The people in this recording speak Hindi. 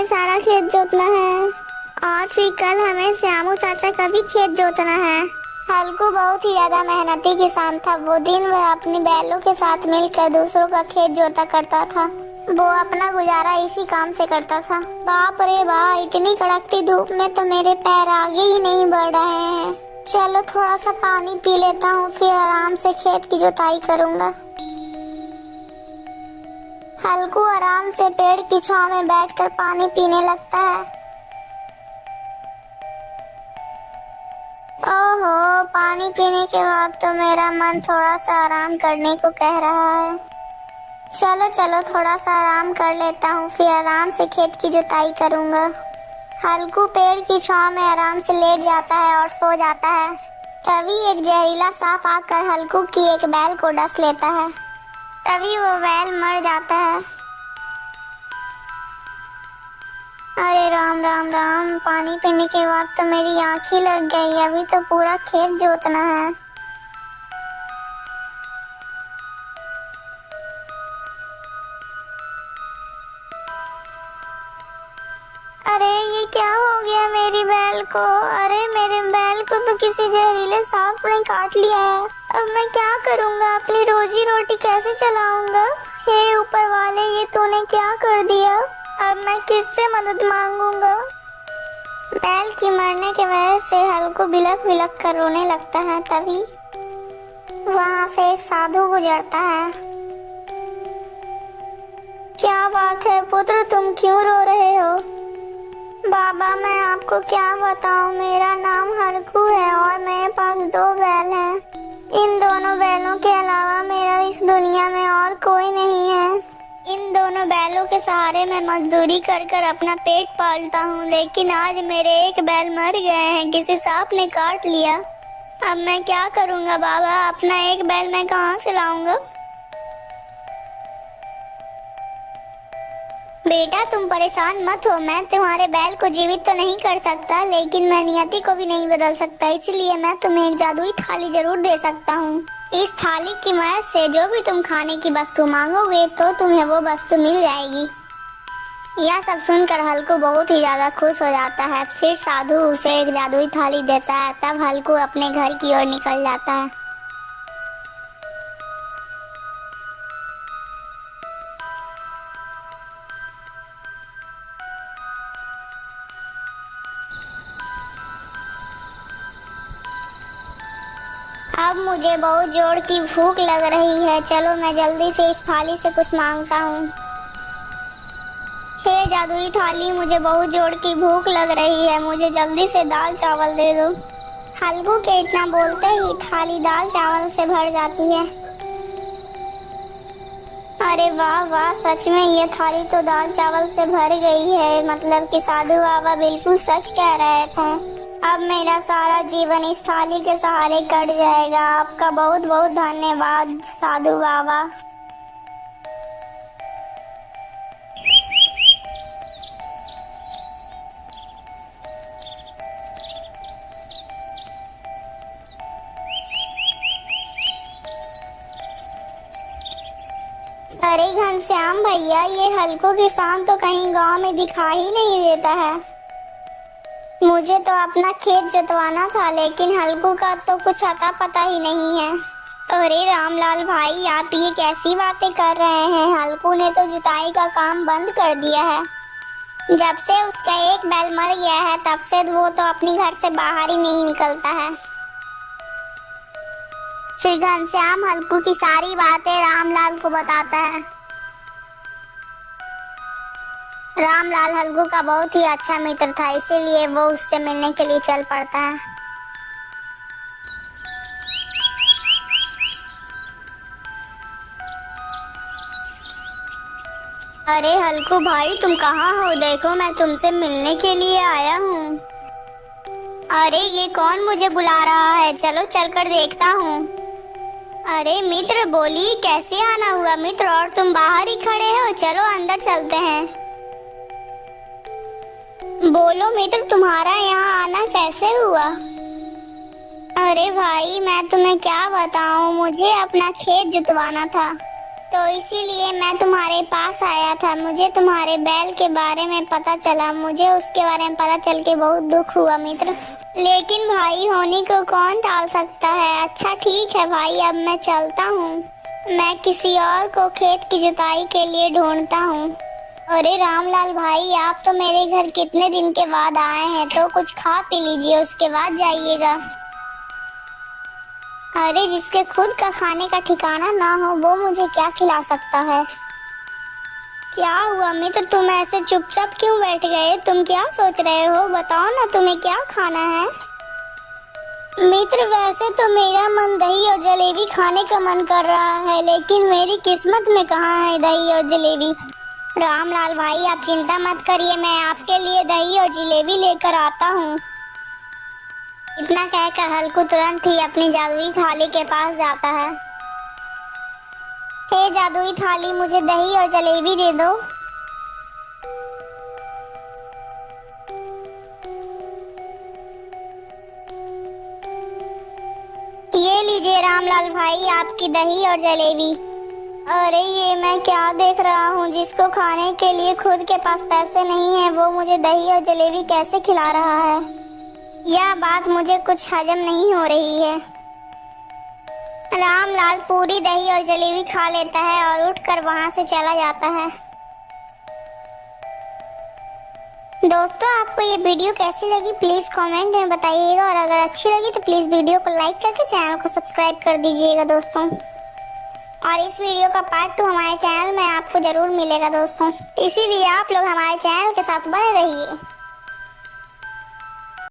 हमें सारा खेत जोतना है और फिर कल हमें श्यामू चाचा का भी खेत जोतना है। हल्कू बहुत ही ज्यादा मेहनती किसान था। वो दिन भर अपनी बैलों के साथ मिलकर दूसरों का खेत जोता करता था। वो अपना गुजारा इसी काम से करता था। बाप रे बाप, इतनी कड़कती धूप में तो मेरे पैर आगे ही नहीं बढ़ रहे हैं। चलो थोड़ा सा पानी पी लेता हूँ, फिर आराम से खेत की जुताई करूँगा। हल्कू आराम से पेड़ की छांव में बैठकर पानी पीने लगता है। ओहो, पानी पीने के बाद तो मेरा मन थोड़ा सा आराम करने को कह रहा है। चलो चलो थोड़ा सा आराम कर लेता हूँ, फिर आराम से खेत की जुताई करूँगा। हल्कू पेड़ की छांव में आराम से लेट जाता है और सो जाता है। तभी एक जहरीला सांप आकर हल्कू की एक बैल को डस लेता है। तभी वो बैल मर जाता है। अरे राम राम राम, पानी पीने के बाद तो मेरी आँख ही लग गई। अभी तो पूरा खेत जोतना है। अरे ये क्या हो गया मेरी बैल को? अरे मेरे बैल को तो किसी जहरीले सांप ने काट लिया है। अब मैं क्या करूँगा? अपनी रोजी रोटी कैसे चलाऊंगा? हे ऊपर वाले, ये तूने क्या कर दिया? अब मैं किससे मदद मांगूंगा? बैल की मरने की वजह से हल्कू बिलख बिलख कर रोने लगता है। तभी वहाँ से एक साधु गुजरता है। क्या बात है पुत्र, तुम क्यों रो रहे हो? बाबा मैं आपको क्या बताऊं, मेरा नाम हल्कू है और मेरे पास 2 बैल हैं। इन दोनों बैलों के अलावा मेरा इस दुनिया में और कोई नहीं है। इन दोनों बैलों के सहारे मैं मजदूरी कर कर अपना पेट पालता हूँ, लेकिन आज मेरे एक बैल मर गए हैं, किसी सांप ने काट लिया। अब मैं क्या करूँगा बाबा? अपना एक बैल मैं कहाँ से लाऊंगा? बेटा तुम परेशान मत हो, मैं तुम्हारे बैल को जीवित तो नहीं कर सकता, लेकिन मैं नियति को भी नहीं बदल सकता। इसलिए मैं तुम्हें एक जादुई थाली जरूर दे सकता हूँ। इस थाली की मदद से जो भी तुम खाने की वस्तु मांगोगे तो तुम्हें वो वस्तु मिल जाएगी। यह सब सुनकर हल्कू बहुत ही ज्यादा खुश हो जाता है। फिर साधु उसे एक जादुई थाली देता है। तब हल्कू अपने घर की ओर निकल जाता है। अब मुझे बहुत जोर की भूख लग रही है। चलो मैं जल्दी से इस थाली से कुछ मांगता हूँ। हे जादुई थाली, मुझे बहुत जोर की भूख लग रही है, मुझे जल्दी से दाल चावल दे दो। हल्कू के इतना बोलते ही थाली दाल चावल से भर जाती है। अरे वाह वाह, सच में ये थाली तो दाल चावल से भर गई है। मतलब कि साधु बाबा बिल्कुल सच कह रहे थे। अब मेरा सारा जीवन इस थाली के सहारे कट जाएगा। आपका बहुत बहुत धन्यवाद साधु बाबा। अरे घनश्याम भैया, ये हल्कू किसान तो कहीं गांव में दिखाई ही नहीं देता है। मुझे तो अपना खेत जोतवाना था, लेकिन हल्कू का तो कुछ अता पता ही नहीं है। अरे रामलाल भाई, आप ये कैसी बातें कर रहे हैं? हल्कू ने तो जुताई का काम बंद कर दिया है। जब से उसका एक बैल मर गया है तब से वो तो अपनी घर से बाहर ही नहीं निकलता है। फिर घनश्याम हल्कू की सारी बातें रामलाल को बताता है। रामलाल हल्कू का बहुत ही अच्छा मित्र था, इसीलिए वो उससे मिलने के लिए चल पड़ता है। अरे हल्कू भाई, तुम कहाँ हो? देखो मैं तुमसे मिलने के लिए आया हूँ। अरे ये कौन मुझे बुला रहा है? चलो चलकर देखता हूँ। अरे मित्र, बोली कैसे आना हुआ मित्र? और तुम बाहर ही खड़े हो, चलो अंदर चलते हैं। बोलो मित्र, तुम्हारा यहाँ आना कैसे हुआ? अरे भाई, मैं तुम्हें क्या बताऊँ, मुझे अपना खेत जुतवाना था। तो इसीलिए मैं तुम्हारे पास आया था। मुझे तुम्हारे बैल के बारे में पता चला, मुझे उसके बारे में पता चल के बहुत दुख हुआ मित्र, लेकिन भाई होने को कौन टाल सकता है। अच्छा ठीक है भाई, अब मैं चलता हूँ। मैं किसी और को खेत की जुताई के लिए ढूंढता हूँ। अरे रामलाल भाई, आप तो मेरे घर कितने दिन के बाद आए हैं, तो कुछ खा पी लीजिए, उसके बाद जाइएगा। अरे जिसके खुद का खाने का ठिकाना ना हो वो मुझे क्या खिला सकता है। क्या हुआ मित्र, तुम ऐसे चुपचाप क्यों बैठ गए? तुम क्या सोच रहे हो? बताओ ना, तुम्हें क्या खाना है? मित्र वैसे तो मेरा मन दही और जलेबी खाने का मन कर रहा है, लेकिन मेरी किस्मत में कहाँ है दही और जलेबी। रामलाल भाई आप चिंता मत करिए, मैं आपके लिए दही और जलेबी लेकर आता हूँ। इतना कहकर हल्कू तुरंत ही अपनी जादुई थाली के पास जाता है। हे जादुई थाली, मुझे दही और जलेबी दे दो। ये लीजिए रामलाल भाई आपकी दही और जलेबी। अरे ये मैं क्या देख रहा हूँ, जिसको खाने के लिए खुद के पास पैसे नहीं है वो मुझे दही और जलेबी कैसे खिला रहा है। यह बात मुझे कुछ हजम नहीं हो रही है। रामलाल पूरी दही और जलेबी खा लेता है और उठकर वहां से चला जाता है। दोस्तों आपको ये वीडियो कैसी लगी प्लीज कमेंट में बताइएगा, और अगर अच्छी लगी तो प्लीज वीडियो को लाइक करके चैनल को सब्सक्राइब कर दीजिएगा दोस्तों। और इस वीडियो का पार्ट 2 हमारे चैनल में आपको जरूर मिलेगा दोस्तों, इसीलिए आप लोग हमारे चैनल के साथ बने रहिए।